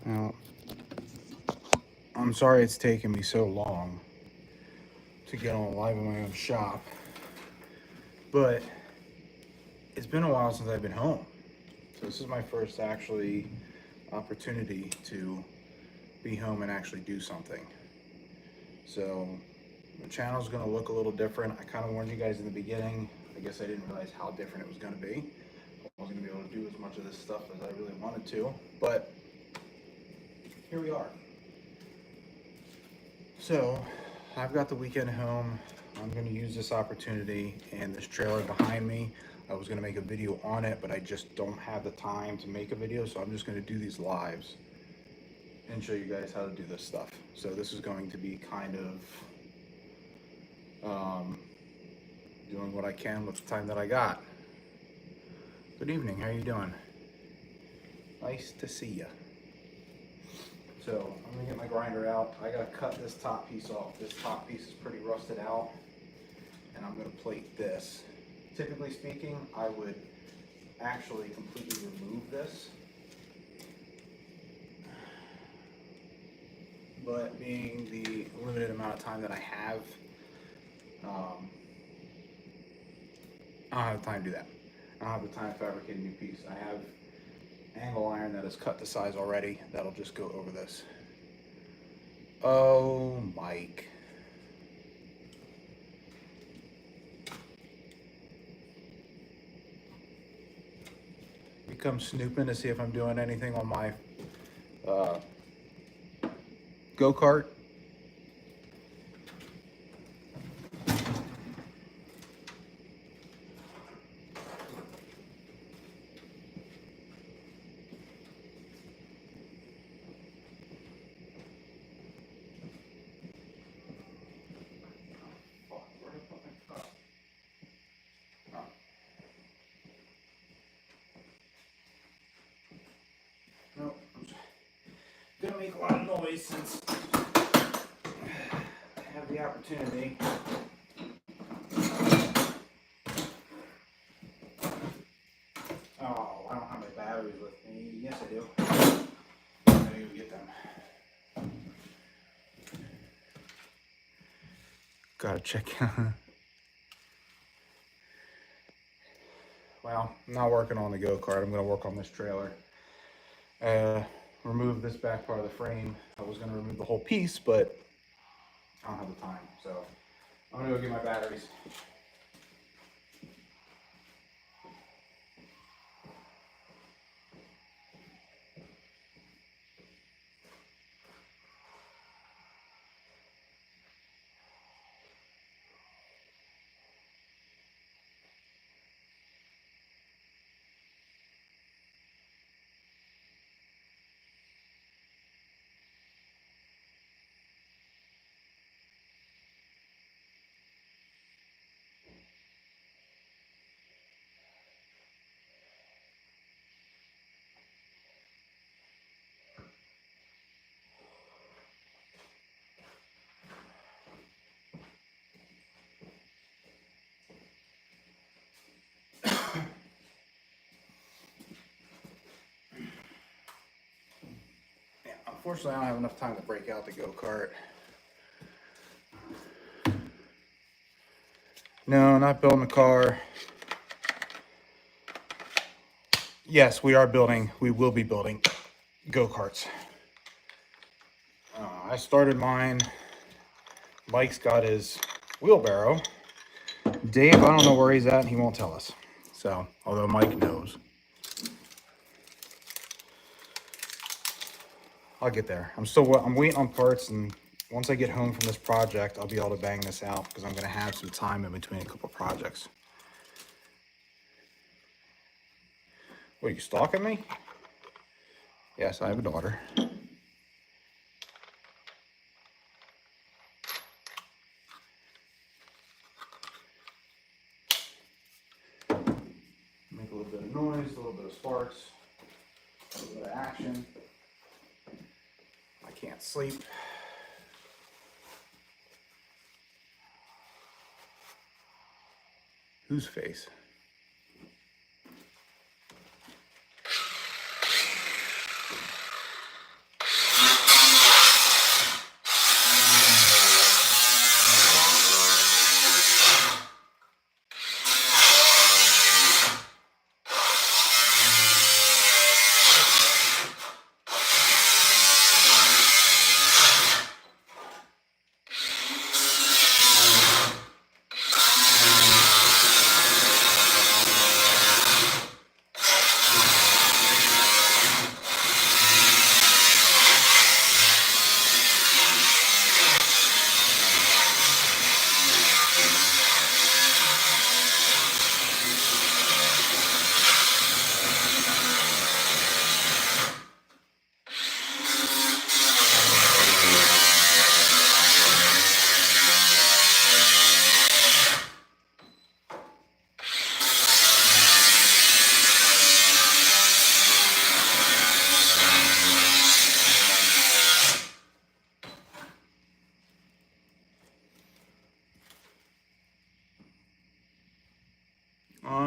Now, I'm sorry it's taken me so long to get on live in my own shop, but it's been a while since I've been home. So this is my first actually opportunity to be home and actually do something. So the channel's gonna look a little different. I kind of warned you guys in the beginning. I guess I didn't realize how different it was gonna be. I wasn't gonna be able to do as much of this stuff as I really wanted to, but here we are. So I've got the weekend home. I'm going to use this opportunity and this trailer behind me. I was going to make a video on it, but I just don't have the time to make a video. So I'm just going to do these lives and show you guys how to do this stuff. So this is going to be kind of doing what I can with the time that I got. Good evening. How you doing? Nice to see you. So I'm gonna get my grinder out. I gotta cut this top piece off. This top piece is pretty rusted out, and I'm gonna plate this. Typically speaking, I would actually completely remove this, but being the limited amount of time that I have, I don't have time to do that. I don't have the time to fabricate a new piece. I have angle iron that is cut to size already. That'll just go over this. Oh, Mike. You come snooping to see if I'm doing anything on my go-kart. Nope. I'm gonna make a lot of noise since I have the opportunity. Oh, I don't have my batteries with me. Yes, I do. I gotta go get them. Gotta check. Well, I'm not working on the go-kart. I'm gonna work on this trailer. Remove this back part of the frame. I was gonna remove the whole piece, but I don't have the time. So I'm gonna go get my batteries. Yeah, unfortunately, I don't have enough time to break out the go-kart. No, not building a car. Yes, we will be building go-karts. I started mine. Mike's got his wheelbarrow. Dave, I don't know where he's at, and he won't tell us. So, although Mike knows. I'll get there. I'm waiting on parts, and once I get home from this project, I'll be able to bang this out because I'm going to have some time in between a couple projects. What, are you stalking me? Yes, I have a daughter. Make a little bit of noise, a little bit of sparks, a little bit of action. I can't sleep. Whose face?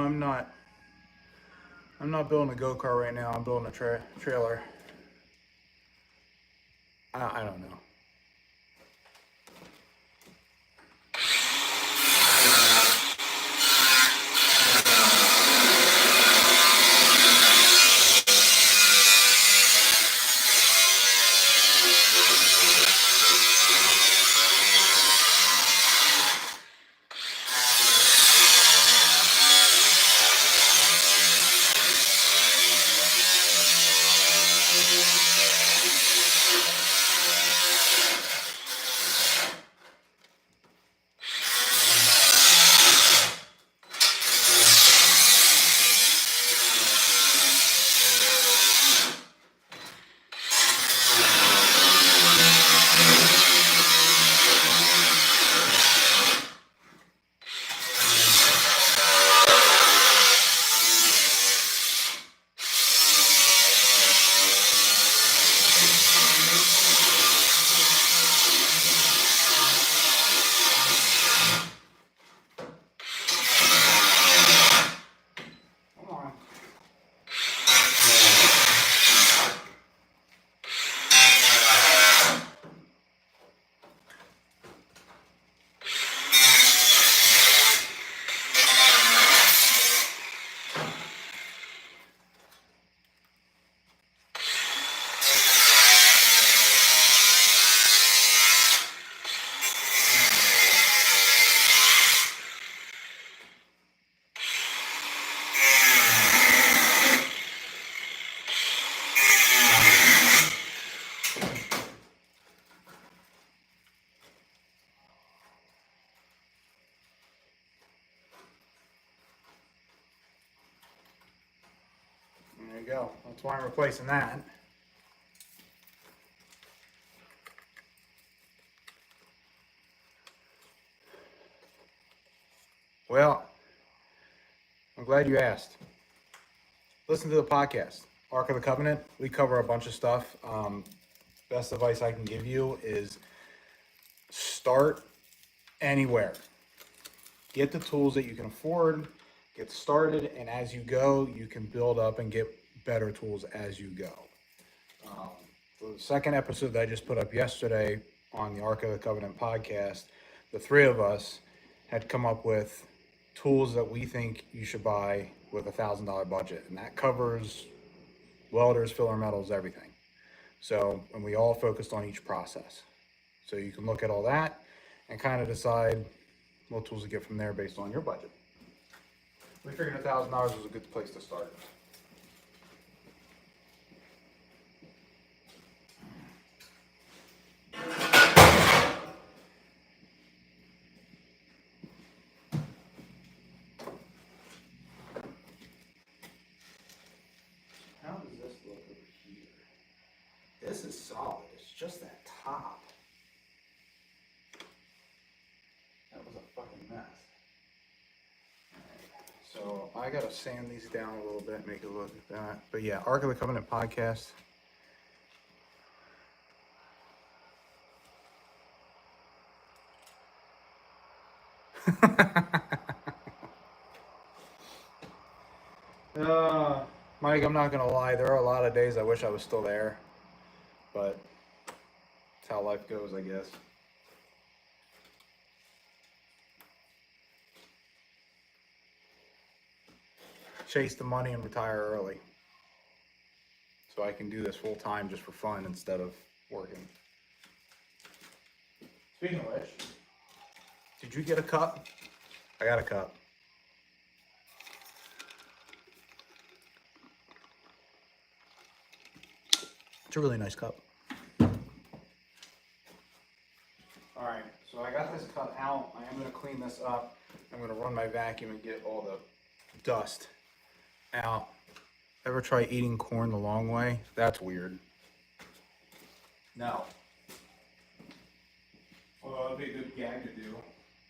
I'm not. I'm not building a go-kart right now. I'm building a trailer. I don't know. There you go. That's why I'm replacing that. Well, I'm glad you asked. Listen to the podcast, Ark of the Covenant. We cover a bunch of stuff. Best advice I can give you is start anywhere. Get the tools that you can afford, get started, and as you go, you can build up and get better tools as you go. The second episode that I just put up yesterday on the Ark of the Covenant podcast, the three of us had come up with tools that we think you should buy with $1,000 budget, and that covers welders, filler metals, everything. So, and we all focused on each process. So you can look at all that and kind of decide what tools to get from there based on your budget. We figured $1,000 was a good place to start. How does this look over here? This is solid. It's just that top. That was a fucking mess. So I gotta sand these down a little bit, make it look like that. But yeah, Ark of the Covenant podcast. Mike, I'm not gonna lie, there are a lot of days I wish I was still there, but that's how life goes, I guess. Chase the money and retire early, so I can do this full time just for fun instead of working. Speaking of which, did you get a cup? I got a cup. It's a really nice cup. Alright, so I got this cup out. I am going to clean this up. I'm going to run my vacuum and get all the dust out. Ever try eating corn the long way? That's weird. No. Well, that'd be a good gag to do.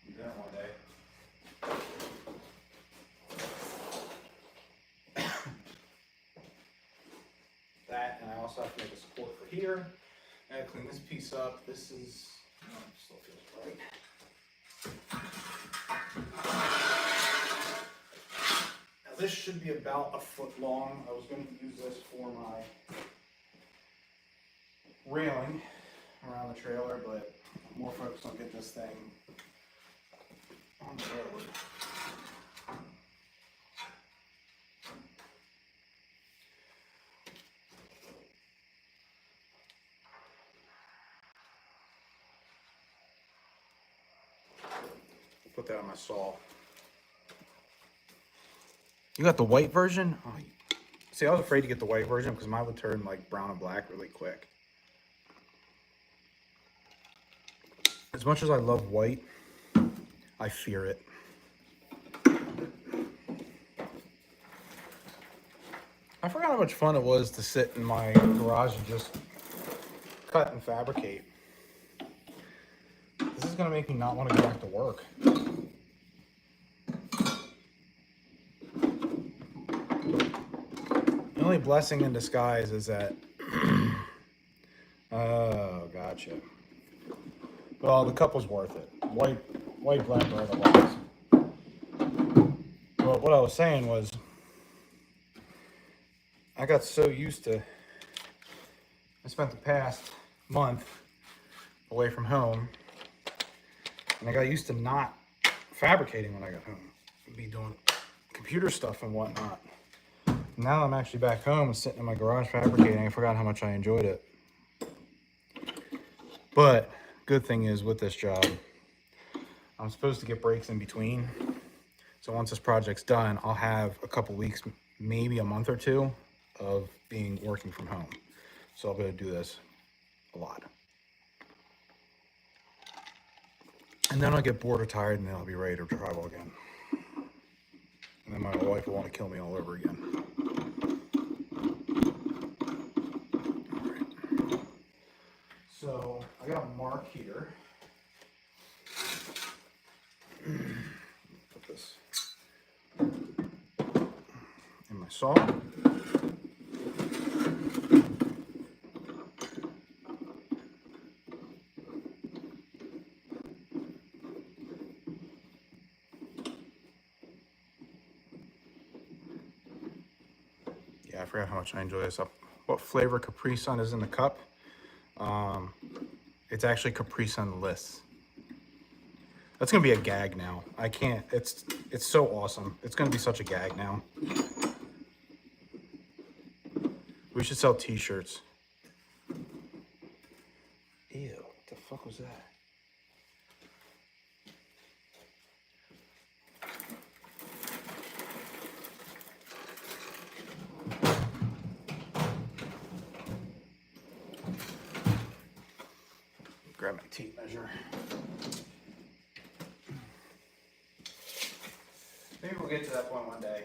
Do that one day. That, and I also have to make a support for here. I gotta clean this piece up. This is, oh, it still feels right. this should be about a foot long. I was going to use this for my railing around the trailer, but I'm more focused on getting this thing on the road. Put that on my saw. You got the white version? Oh, see, I was afraid to get the white version because mine would turn like brown and black really quick. As much as I love white, I fear it. I forgot how much fun it was to sit in my garage and just cut and fabricate. This is gonna make me not want to go back to work. The only blessing in disguise is that, oh, gotcha. Well, the cup was worth it. White, black, red, otherwise. But what I was saying was, I got so used to, I spent the past month away from home, and I got used to not fabricating when I got home. I'd be doing computer stuff and whatnot. Now I'm actually back home and sitting in my garage fabricating. I forgot how much I enjoyed it. But good thing is with this job, I'm supposed to get breaks in between. So once this project's done, I'll have a couple weeks, maybe a month or two of working from home. So I'll be able to do this a lot. And then I'll get bored or tired and then I'll be ready to travel again. And then my wife will want to kill me all over again. So I got a mark here. Put this in my saw. Yeah, I forgot how much I enjoy this. What flavor Capri Sun is in the cup? It's actually Capri Sun-less. That's gonna be a gag now. I can't. It's so awesome. It's gonna be such a gag now. We should sell T-shirts. Ew! What the fuck was that? Grab my tape measure. Maybe we'll get to that point one day.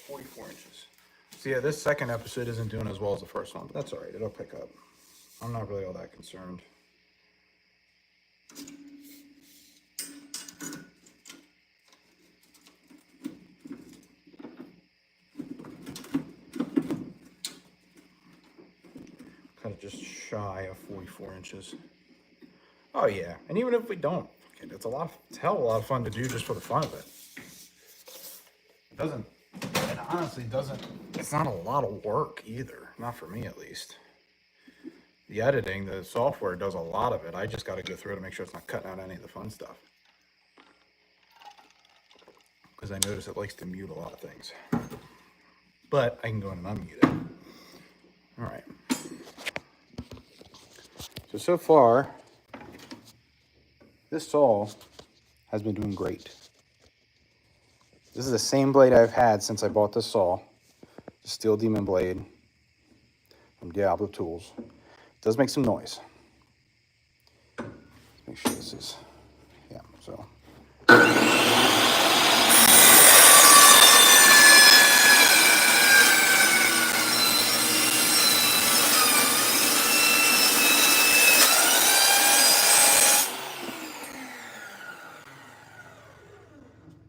44 inches. So yeah, this second episode isn't doing as well as the first one, but that's all right. It'll pick up. I'm not really all that concerned. Kind of just shy of 44 inches. Oh yeah, and even if we don't, it's a hell of a lot of fun to do just for the fun of it. It honestly doesn't, it's not a lot of work either. Not for me at least. The editing, the software does a lot of it. I just got to go through it to make sure it's not cutting out any of the fun stuff. Because I notice it likes to mute a lot of things. But I can go in and unmute it. All right. So far, this saw has been doing great. This is the same blade I've had since I bought this saw. The Steel Demon blade from Diablo Tools. It does make some noise. Let's make sure this is, yeah, so. But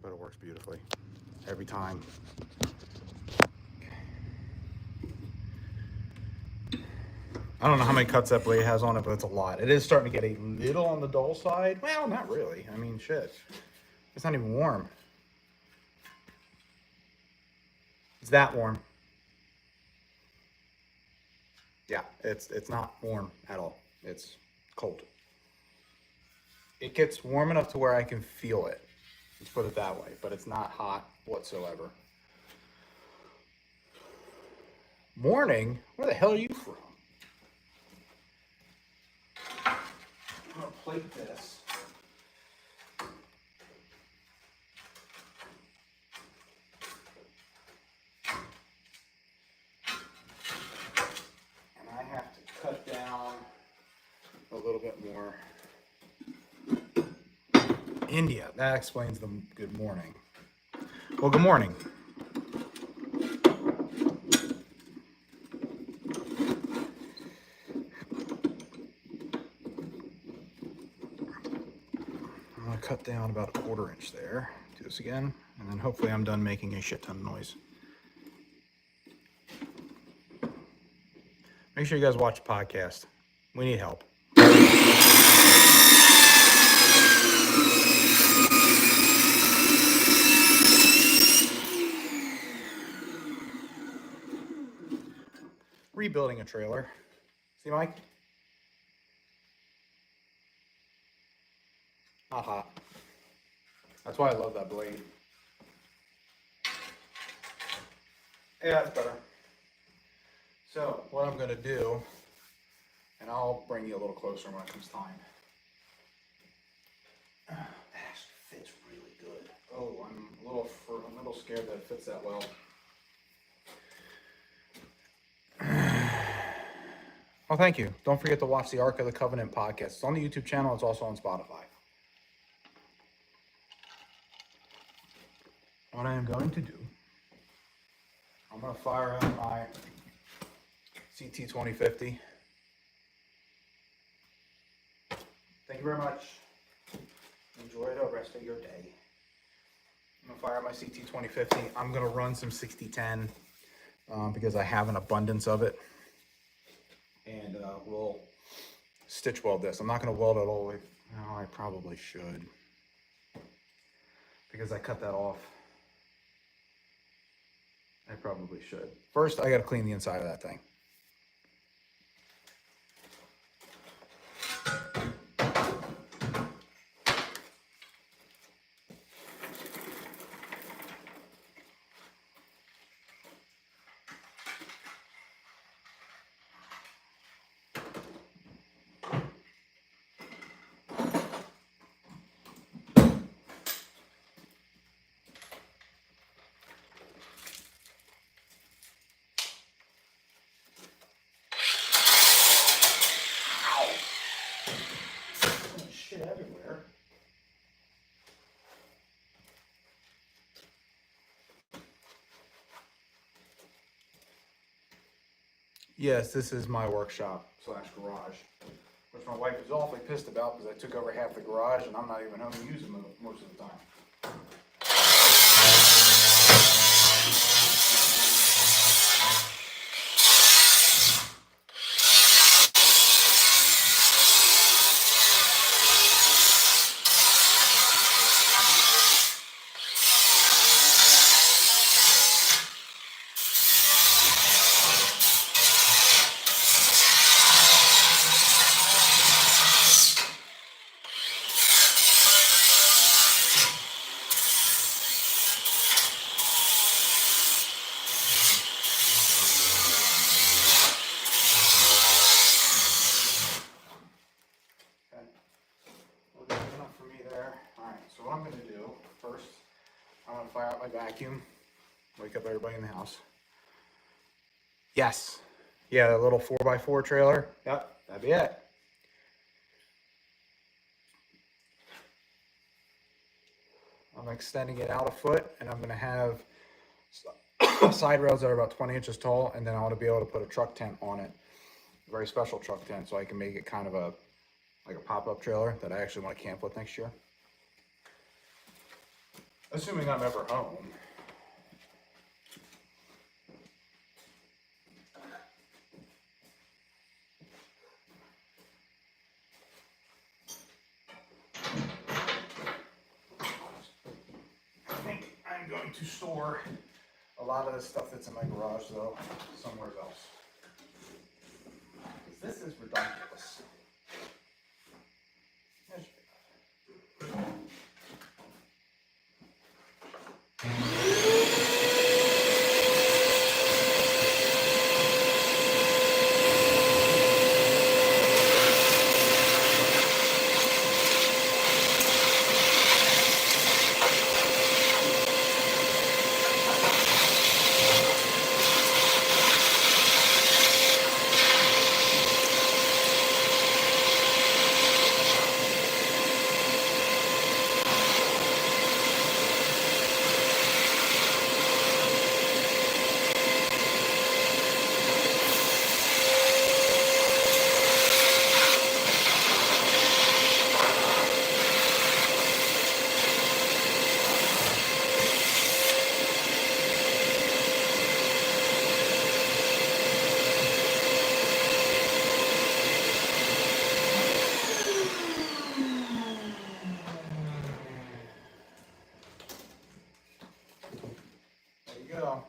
it works beautifully every time. I don't know how many cuts that blade has on it, but it's a lot. It is starting to get a little on the dull side. Well, not really. I mean, shit. It's not even warm. It's that warm. Yeah, it's not warm at all. It's cold. It gets warm enough to where I can feel it. Let's put it that way, but it's not hot whatsoever. Morning? Where the hell are you from? I'm gonna plate this. And I have to cut down a little bit more. India, that explains the good morning. Well, good morning. I'm gonna cut down about a 1/4 inch there. Do this again, and then hopefully I'm done making a shit ton of noise. Make sure you guys watch the podcast. We need help. Rebuilding a trailer. See, Mike? Not hot. That's why I love that blade. Yeah, it's better. So, what I'm going to do, and I'll bring you a little closer when it comes time. That actually fits really good. Oh, I'm a little scared that it fits that well. Well, thank you. Don't forget to watch the Ark of the Covenant podcast. It's on the YouTube channel. It's also on Spotify. What I am going to do, I'm going to fire up my CT 2050. Thank you very much. Enjoy the rest of your day. I'm going to fire up my CT 2050. I'm going to run some 6010 because I have an abundance of it. And we'll stitch weld this. I'm not going to weld it all the way. No, I probably should. Because I cut that off. I probably should. First, I got to clean the inside of that thing. Shit everywhere. Yes, this is my workshop / garage, which my wife is awfully pissed about because I took over half the garage and I'm not even home to use it most of the time. So what I'm going to do first, I'm going to fire out my vacuum, wake up everybody in the house. Yes. Yeah, that little 4x4 trailer. Yep, that'd be it. I'm extending it out a foot, and I'm going to have side rails that are about 20 inches tall, and then I want to be able to put a truck tent on it. A very special truck tent, so I can make it kind of like a pop-up trailer that I actually want to camp with next year. Assuming I'm ever home. I think I'm going to store a lot of the stuff that's in my garage, though, somewhere else. This is ridiculous. Go.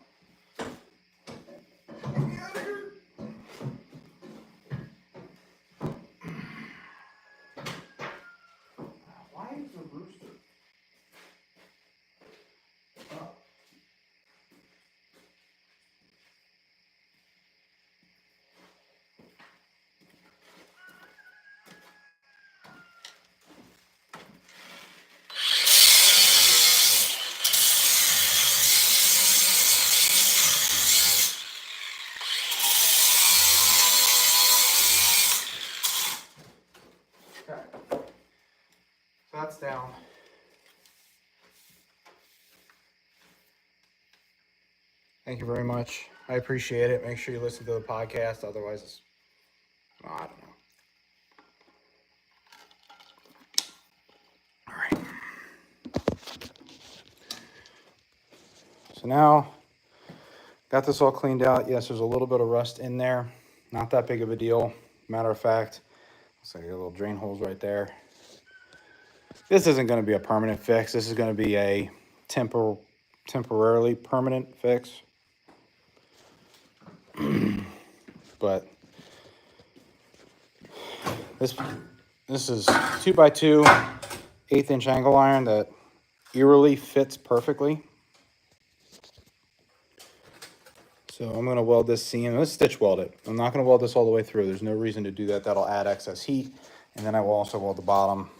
Why is the rooster up? Okay, so that's down. Thank you very much. I appreciate it. Make sure you listen to the podcast. Otherwise, it's, I don't know. All right. So now, got this all cleaned out. Yes, there's a little bit of rust in there. Not that big of a deal. Matter of fact, looks like a little drain holes right there. This isn't going to be a permanent fix. This is going to be a temporarily permanent fix. But this is 2x2 1/8" angle iron that eerily fits perfectly. So I'm going to weld this seam. Let's stitch weld it. I'm not going to weld this all the way through. There's no reason to do that. That'll add excess heat. And then I will also weld the bottom.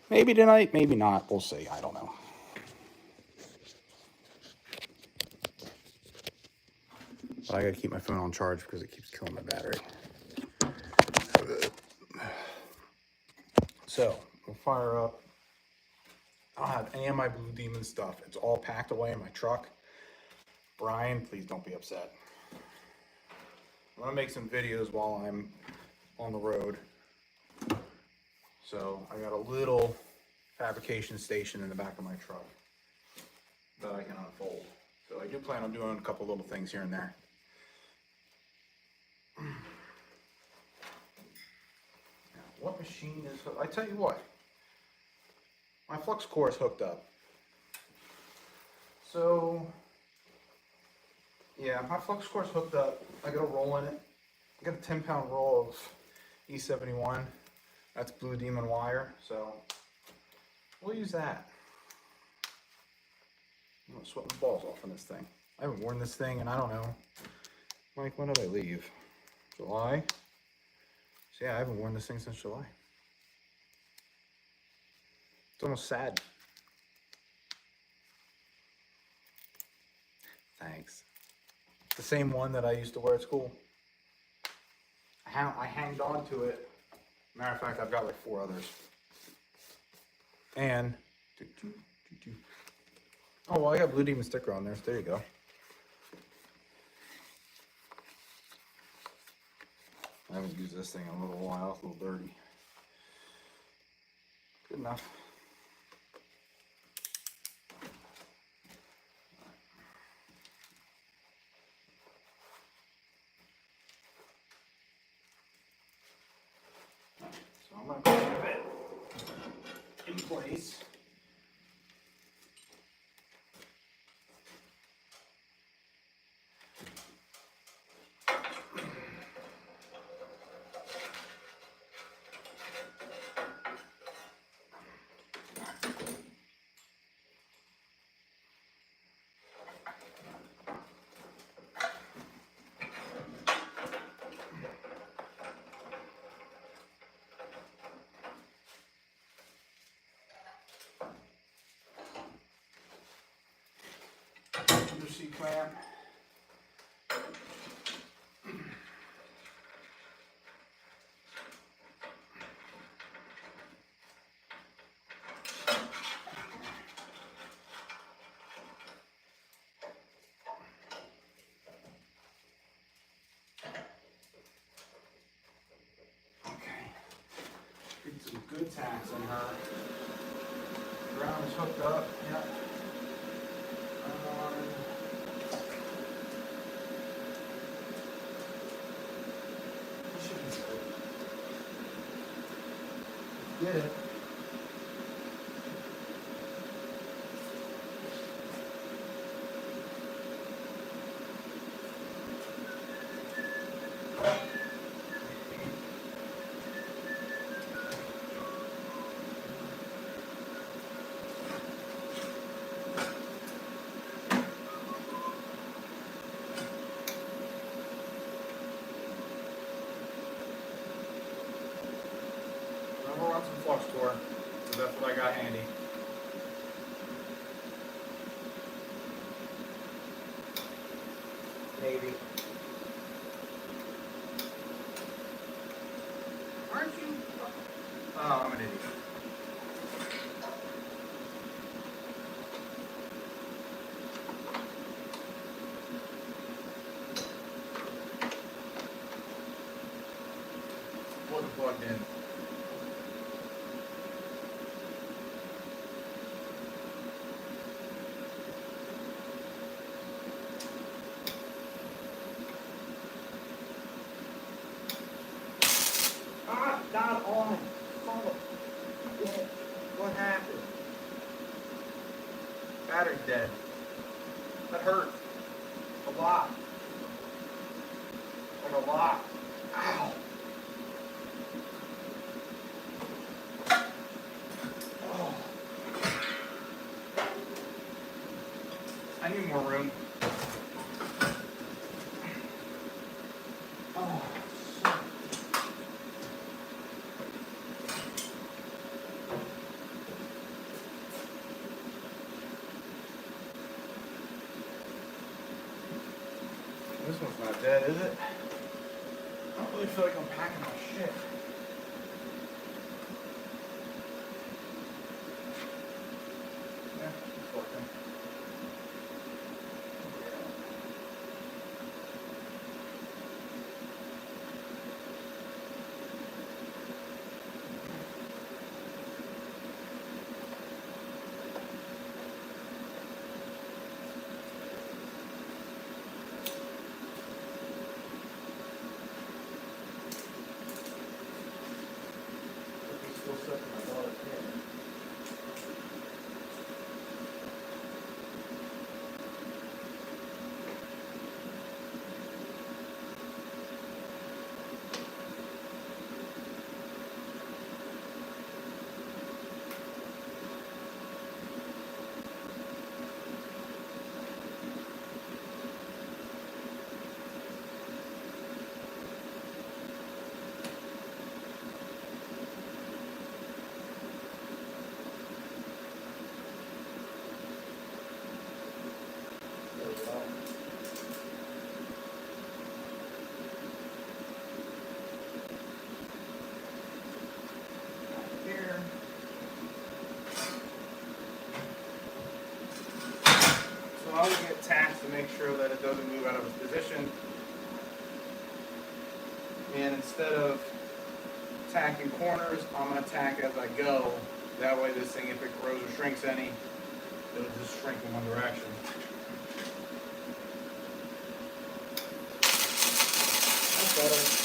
Maybe tonight, maybe not. We'll see. I don't know. But I got to keep my phone on charge because it keeps killing my battery. So we'll fire up. I don't have any of my Blue Demon stuff. It's all packed away in my truck. Brian, please don't be upset. I'm gonna make some videos while I'm on the road. So I got a little fabrication station in the back of my truck that I can unfold. So I do plan on doing a couple little things here and there. Now, what machine is, I tell you what, my flux core is hooked up. So yeah, my flux core is hooked up. I got a roll in it. I got a 10-pound roll of E71. That's Blue Demon wire, so we'll use that. I'm gonna sweat my balls off on this thing. I haven't worn this thing, and I don't know. Mike, when did I leave? July? So yeah, I haven't worn this thing since July. It's almost sad. Thanks. The same one that I used to wear at school. I hanged on to it. Matter of fact, I've got like 4 others. And, oh, well, I got Blue Demon sticker on there, so there you go. I haven't used this thing in a little while, it's a little dirty. Good enough. So I'm going to keep it in place. clamp. Get some good tacks on her. Ground is hooked up. Yep. Get it. I'm gonna run some flux core, because that's what I got handy. Maybe. Aren't you? Oh, I'm an idiot. Wasn't plugged in. Not on. What happened? Battery's dead. That hurts. A lot. Like a lot. Ow. Oh. I need more room. Oh. This one's not dead, is it? I don't really feel like I'm packing my shit. Yeah, it's working. Still stuck in my daughter's head. So I will get tacked to make sure that it doesn't move out of its position. And instead of tacking corners, I'm going to tack as I go. That way this thing, if it grows or shrinks any, it'll just shrink in one direction. That's better.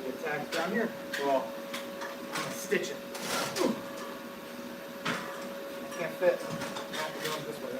Get tacked down here. Well, I'm gonna stitch it. I can't fit. No, we're going this way.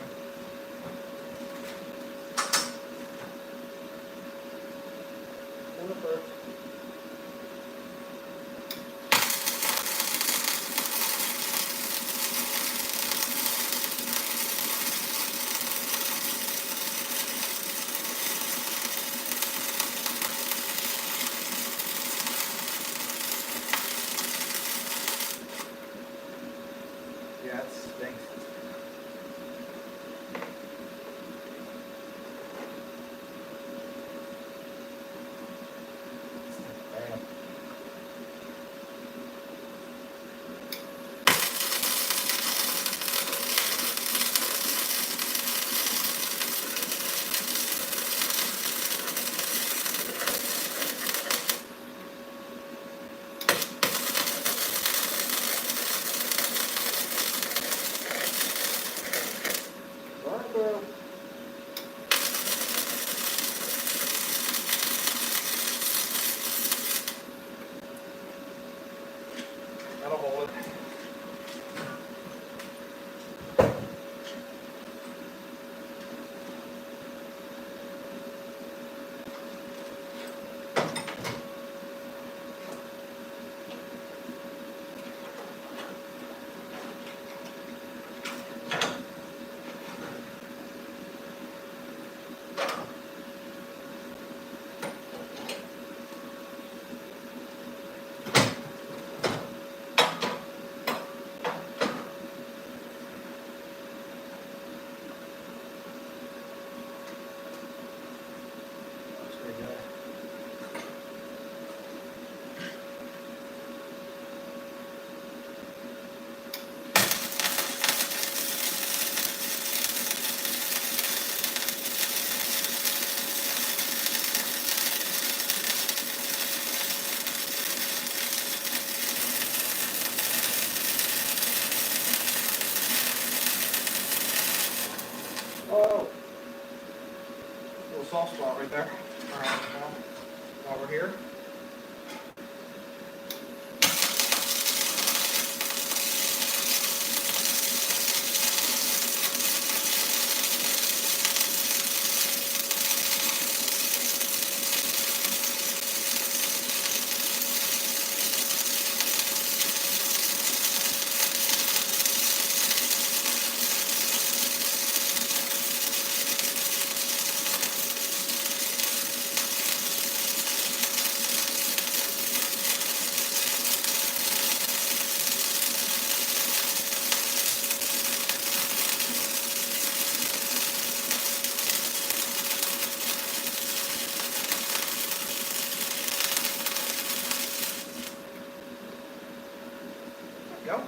Thanks. Bam. Right there. That'll hold it. Looks pretty good. Oh, little soft spot right there. All right, now while we're here, there we go.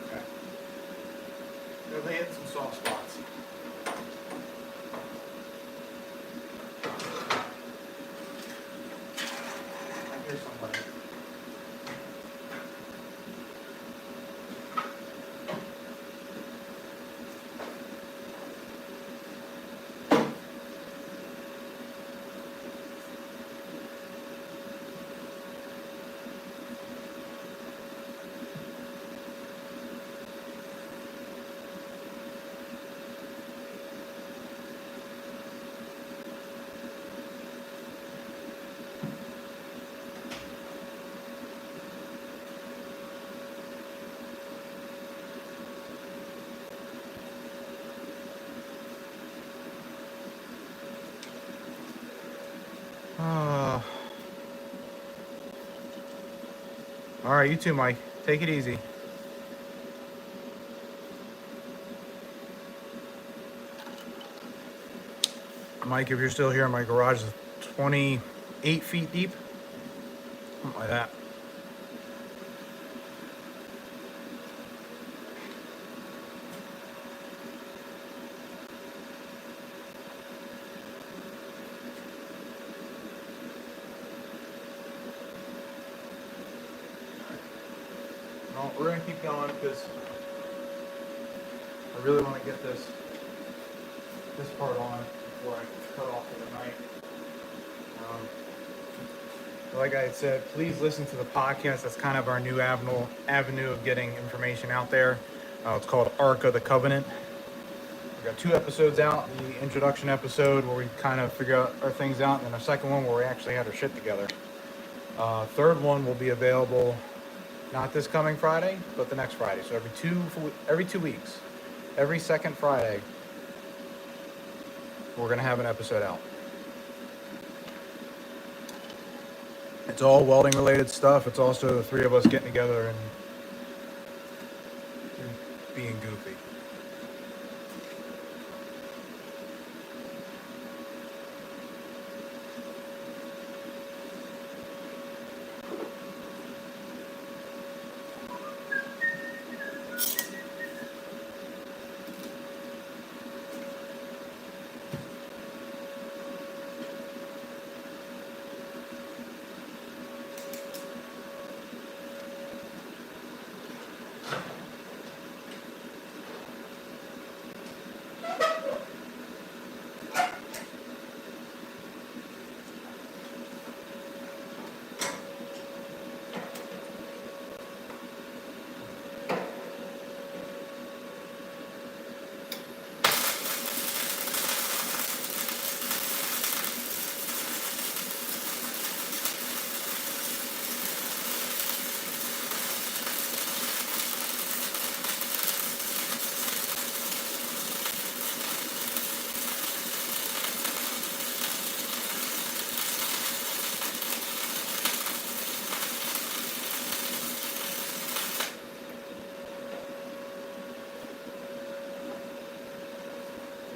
Okay. Really hit some soft spots. I hear somebody. All right, you too, Mike. Take it easy. Mike, if you're still here, my garage is 28 feet deep. Something like that. we're gonna keep going because I really want to get this part on before I cut off for the night. Like I had said, please listen to the podcast. That's kind of our new avenue of getting information out there. It's called Ark of the Covenant. We've got 2 episodes out. The introduction episode where we kind of figure out our things out, and then a second one where we actually had our shit together. Third one will be available not this coming Friday, but the next Friday. So every 2 weeks, every second Friday, we're gonna have an episode out. It's all welding related stuff. It's also the 3 of us getting together and being goofy.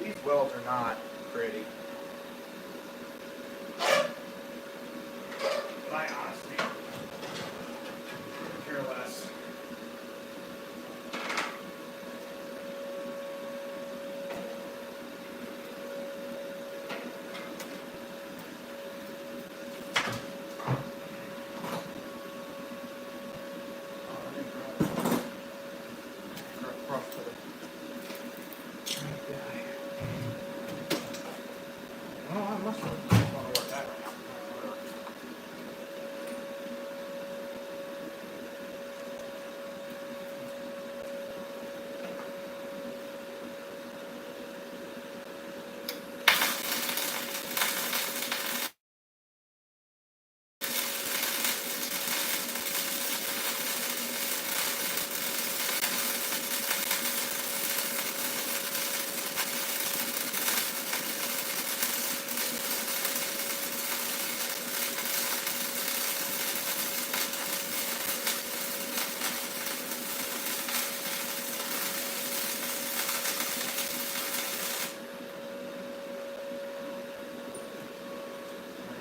These welds are not pretty. But I honestly care less.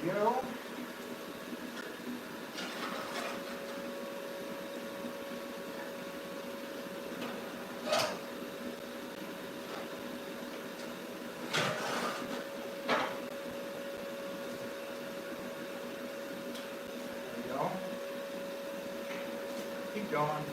There you go. Keep going.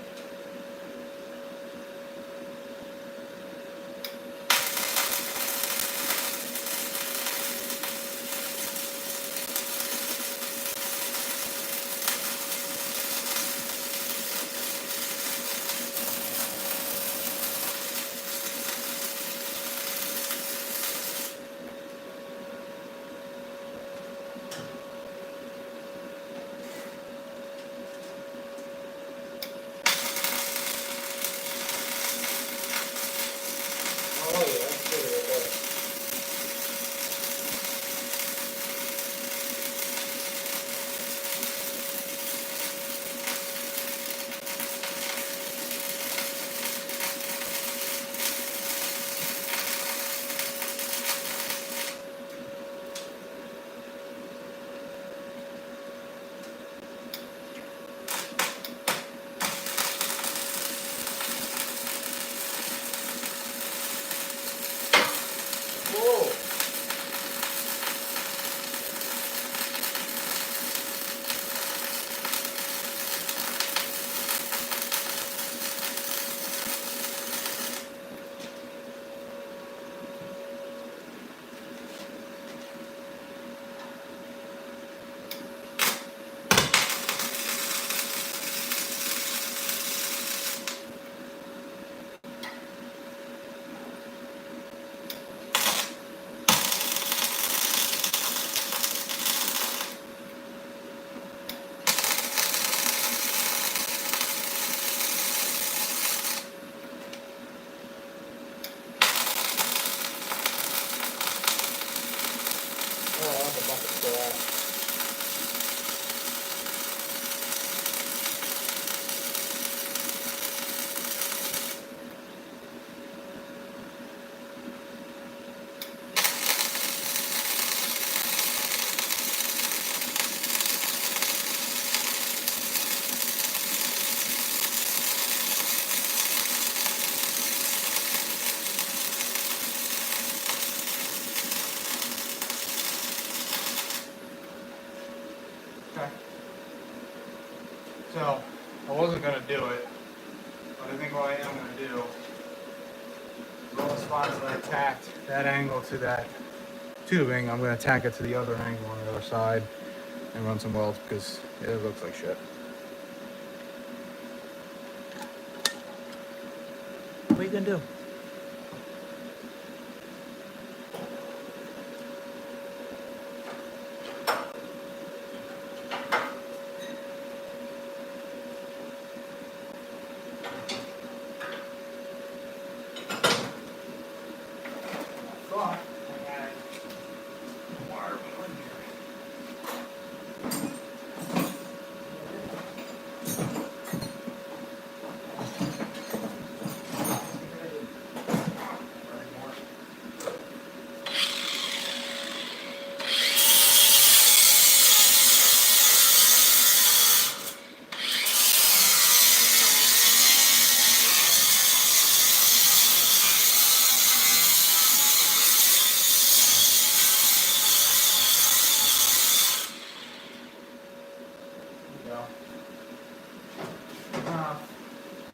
Oh, that's a bucket for that. Okay. So, I wasn't going to do it, but I think what I am going to do is all the spots that I tacked that angle to that tubing, I'm going to tack it to the other angle on the other side and run some welds because it looks like shit. What are you going to do?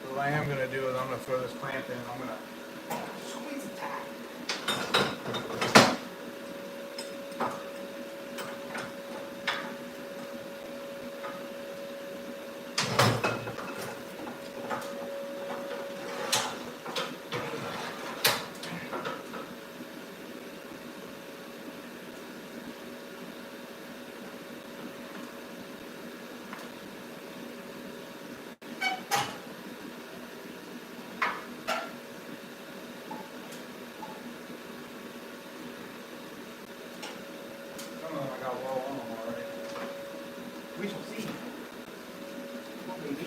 So what I am going to do is I'm going to throw this clamp in. I'm going to squeeze the tack. Some of them I got well on them already. We shall see. Oh, baby.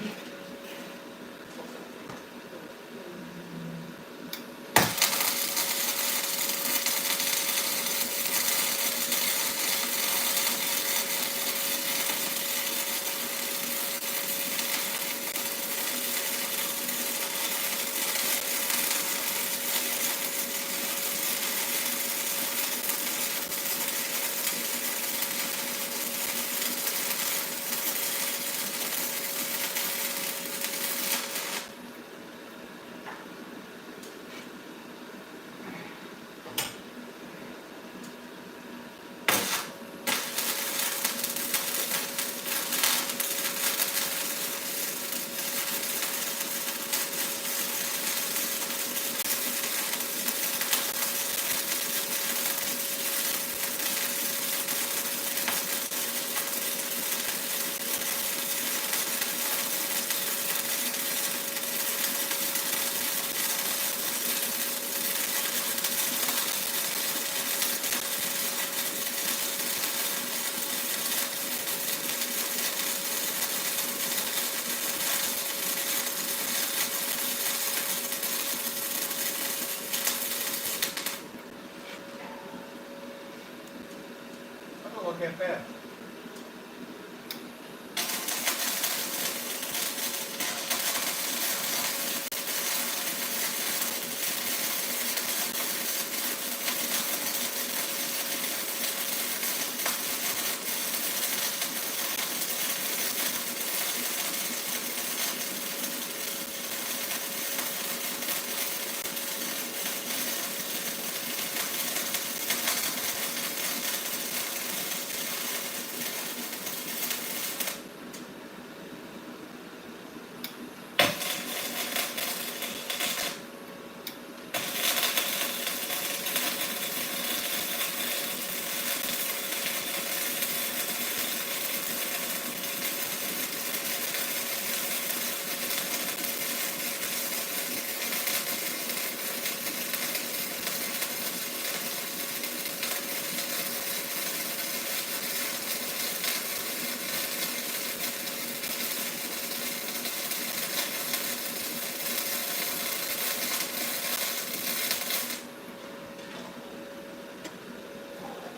Look at that.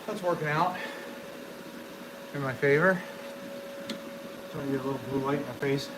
That's working out in my favor. Trying to get a little blue light in my face.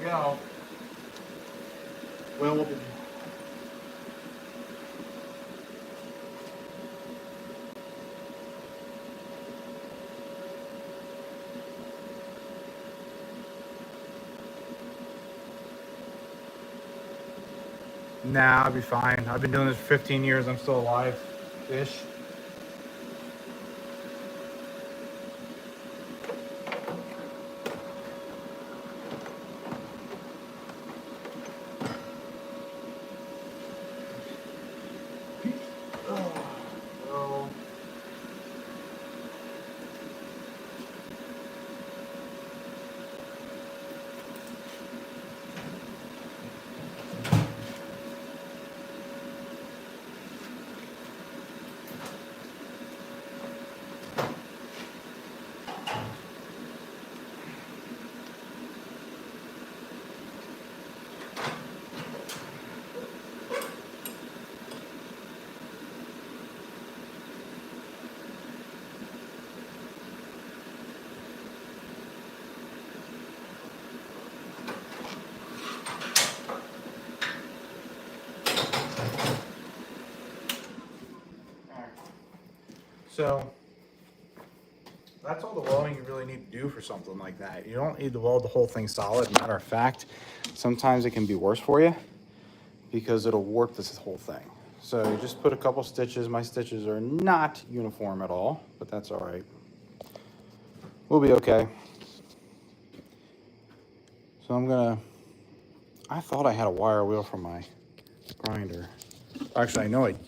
Go. Welding. Nah, I'll be fine. I've been doing this for 15 years. I'm still alive-ish. So that's all the welding you really need to do for something like that. You don't need to weld the whole thing solid. Matter of fact, sometimes it can be worse for you because it'll warp this whole thing. So you just put a couple stitches. My stitches are not uniform at all, but that's all right. We'll be okay. So I thought I had a wire wheel for my grinder. Actually, I know I do.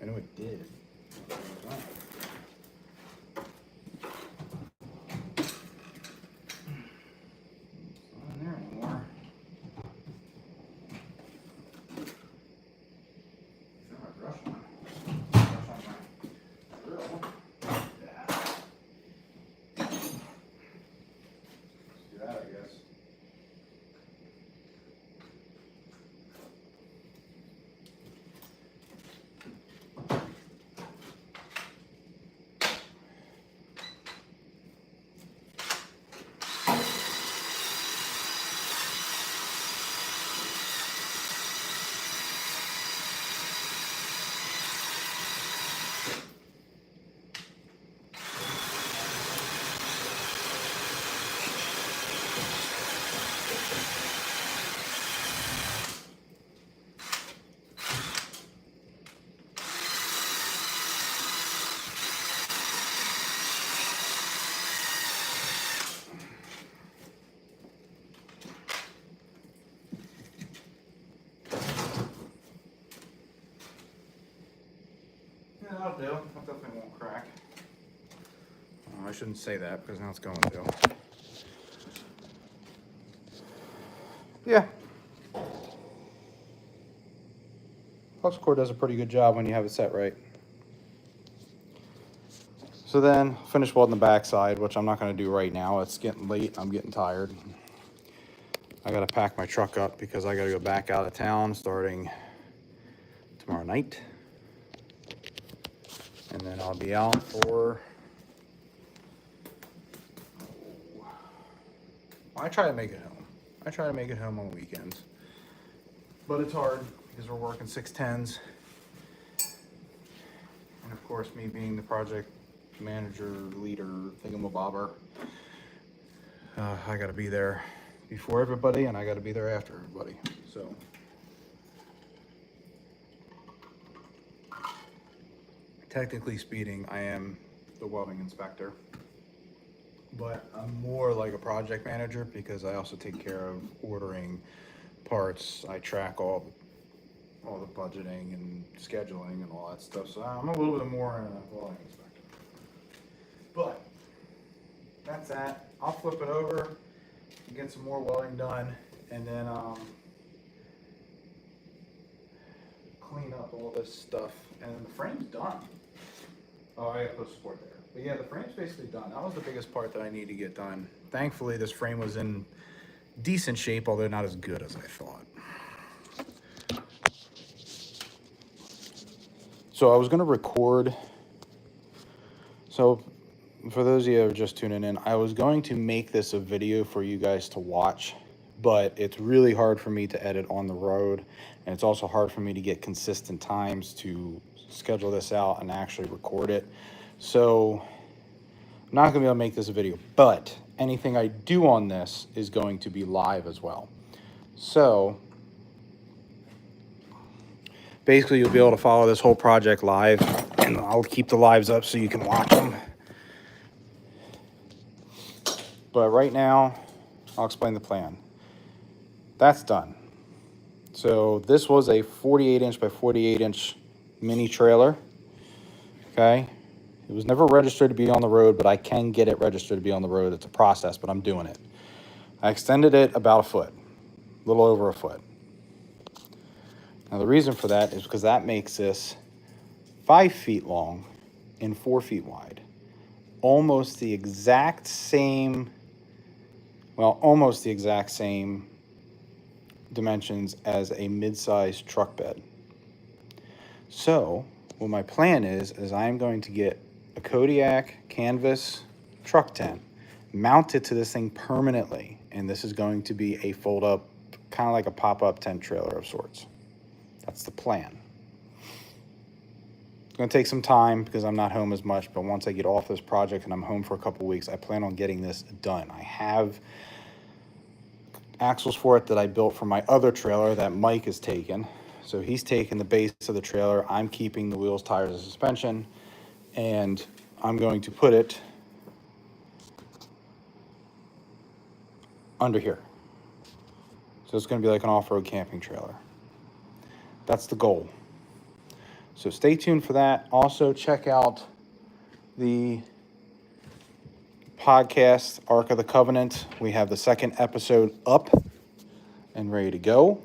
I know I did. Not in there anymore. Got my brush on. Brush on my drill. Yeah. Let's do that, I guess. Yeah, that'll do. That definitely won't crack. Oh, I shouldn't say that because now it's going to. Yeah. Flux core does a pretty good job when you have it set right. So then finish welding the backside, which I'm not going to do right now. It's getting late. I'm getting tired. I got to pack my truck up because I got to go back out of town starting tomorrow night. And then I'll be out for... I try to make it home. I try to make it home on weekends. But it's hard because we're working 610s. And of course, me being the project manager, leader, thingamabobber, I got to be there before everybody and I got to be there after everybody. So technically speaking, I am the welding inspector, but I'm more like a project manager because I also take care of ordering parts. I track all the budgeting and scheduling and all that stuff. So I'm a little bit more a welding inspector. But that's that. I'll flip it over and get some more welding done, and then clean up all this stuff. And the frame's done. Oh, I gotta put support there. But yeah, the frame's basically done. That was the biggest part that I need to get done. Thankfully, this frame was in decent shape, although not as good as I thought. So I was gonna record. So for those of you who are just tuning in, I was going to make this a video for you guys to watch, but it's really hard for me to edit on the road, and it's also hard for me to get consistent times to schedule this out and actually record it. So I'm not gonna be able to make this a video, but anything I do on this is going to be live as well. So basically you'll be able to follow this whole project live, and I'll keep the lives up so you can watch them. But right now, I'll explain the plan. That's done. So this was a 48-inch by 48-inch mini trailer, okay? It was never registered to be on the road, but I can get it registered to be on the road. It's a process, but I'm doing it. I extended it about a foot, a little over a foot. Now the reason for that is because that makes this 5 feet long and 4 feet wide. Almost the exact same, well, almost the exact same dimensions as a mid-sized truck bed. So what my plan is I'm going to get a Kodiak canvas truck tent, mount it to this thing permanently, and this is going to be a fold-up, kind of like a pop-up tent trailer of sorts. That's the plan. going to take some time because I'm not home as much, but once I get off this project and I'm home for a couple weeks, I plan on getting this done. I have axles for it that I built for my other trailer that Mike has taken. So he's taken the base of the trailer. I'm keeping the wheels, tires, and suspension, and I'm going to put it under here. So it's going to be like an off-road camping trailer. That's the goal. So stay tuned for that. Also, check out the podcast, Ark of the Covenant. We have the second episode up and ready to go.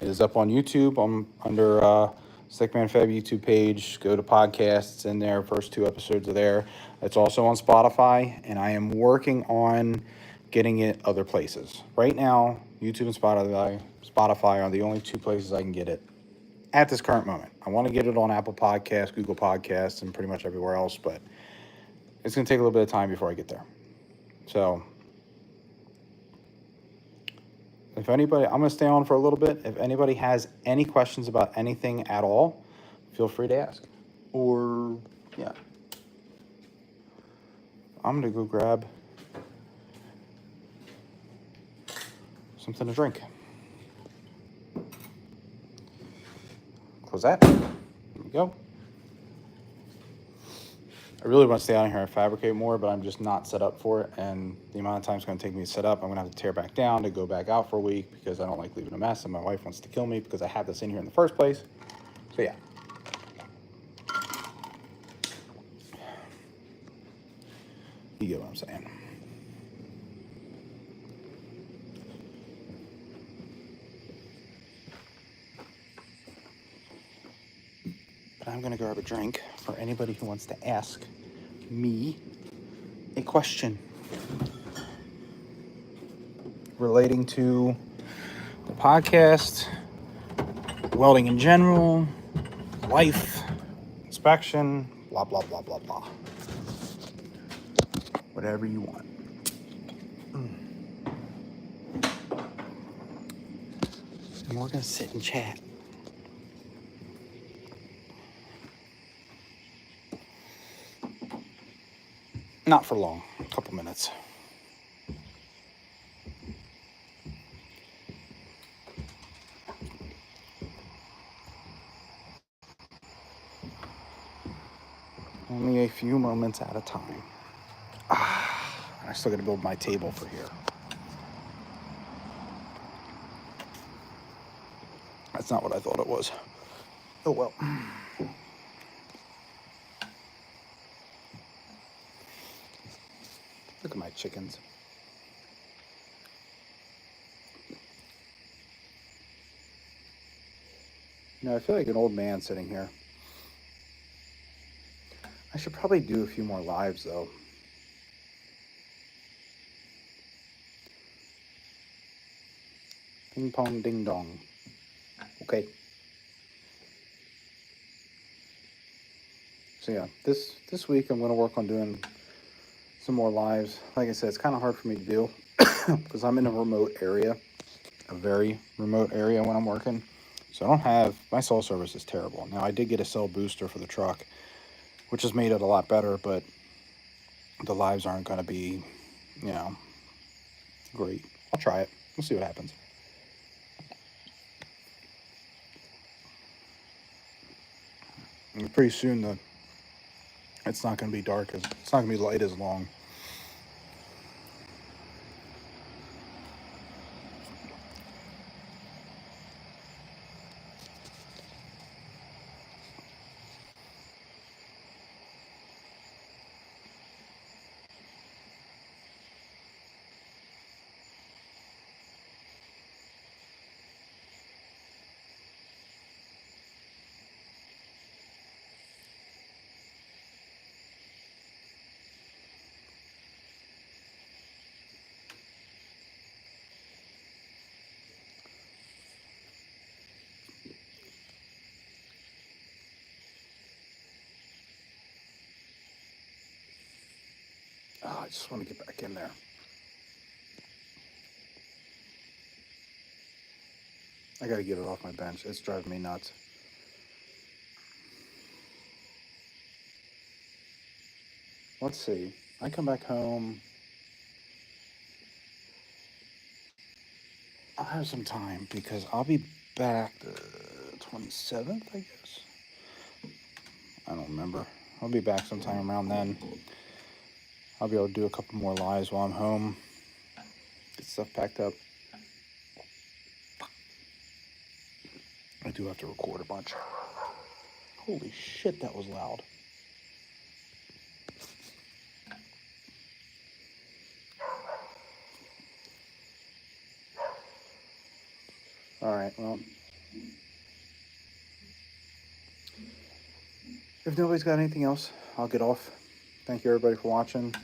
It is up on YouTube. I'm under Stickman Feb YouTube page. Go to podcasts in there. First 2 episodes are there. It's also on Spotify, and I am working on getting it other places. Right now, YouTube and Spotify are the only 2 places I can get it at this current moment. I want to get it on Apple Podcasts, Google Podcasts, and pretty much everywhere else, but it's going to take a little bit of time before I get there. So if anybody, I'm going to stay on for a little bit. If anybody has any questions about anything at all, feel free to ask. Or, yeah. I'm going to go grab something to drink. Close that. There we go. I really want to stay out here and fabricate more, but I'm just not set up for it. And the amount of time it's going to take me to set up, I'm going to have to tear back down to go back out for a week because I don't like leaving a mess. And my wife wants to kill me because I have this in here in the first place. So, yeah. You get what I'm saying. But I'm going to grab a drink for anybody who wants to ask me a question relating to the podcast, welding in general, life, inspection, blah, blah, blah, blah, blah. Whatever you want. And we're going to sit and chat. Not for long, a couple minutes. Only a few moments at a time. I still got to build my table for here. That's not what I thought it was. Oh well. Look at my chickens. You know, I feel like an old man sitting here. I should probably do a few more lives, though. Ping pong ding dong. Okay. So yeah, this week I'm going to work on doing some more lives. Like I said, it's kind of hard for me to do because I'm in a remote area, a very remote area when I'm working. So I don't have, my cell service is terrible. Now I did get a cell booster for the truck, which has made it a lot better, but the lives aren't going to be, you know, great. I'll try it. We'll see what happens. And pretty soon it's not going to be dark, it's not going to be light as long. Oh, I just want to get back in there. I got to get it off my bench. It's driving me nuts. let's see. I come back home. I'll have some time because I'll be back the 27th, I guess. I don't remember. I'll be back sometime around then. I'll be able to do a couple more lives while I'm home. Get stuff packed up. I do have to record a bunch. Holy shit, that was loud. Alright, well. If nobody's got anything else, I'll get off. Thank you, everybody, for watching.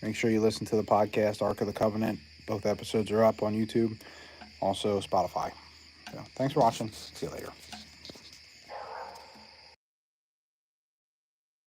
Make sure you listen to the podcast, Ark of the Covenant. Both episodes are up on YouTube. Also, Spotify. So, thanks for watching. See you later.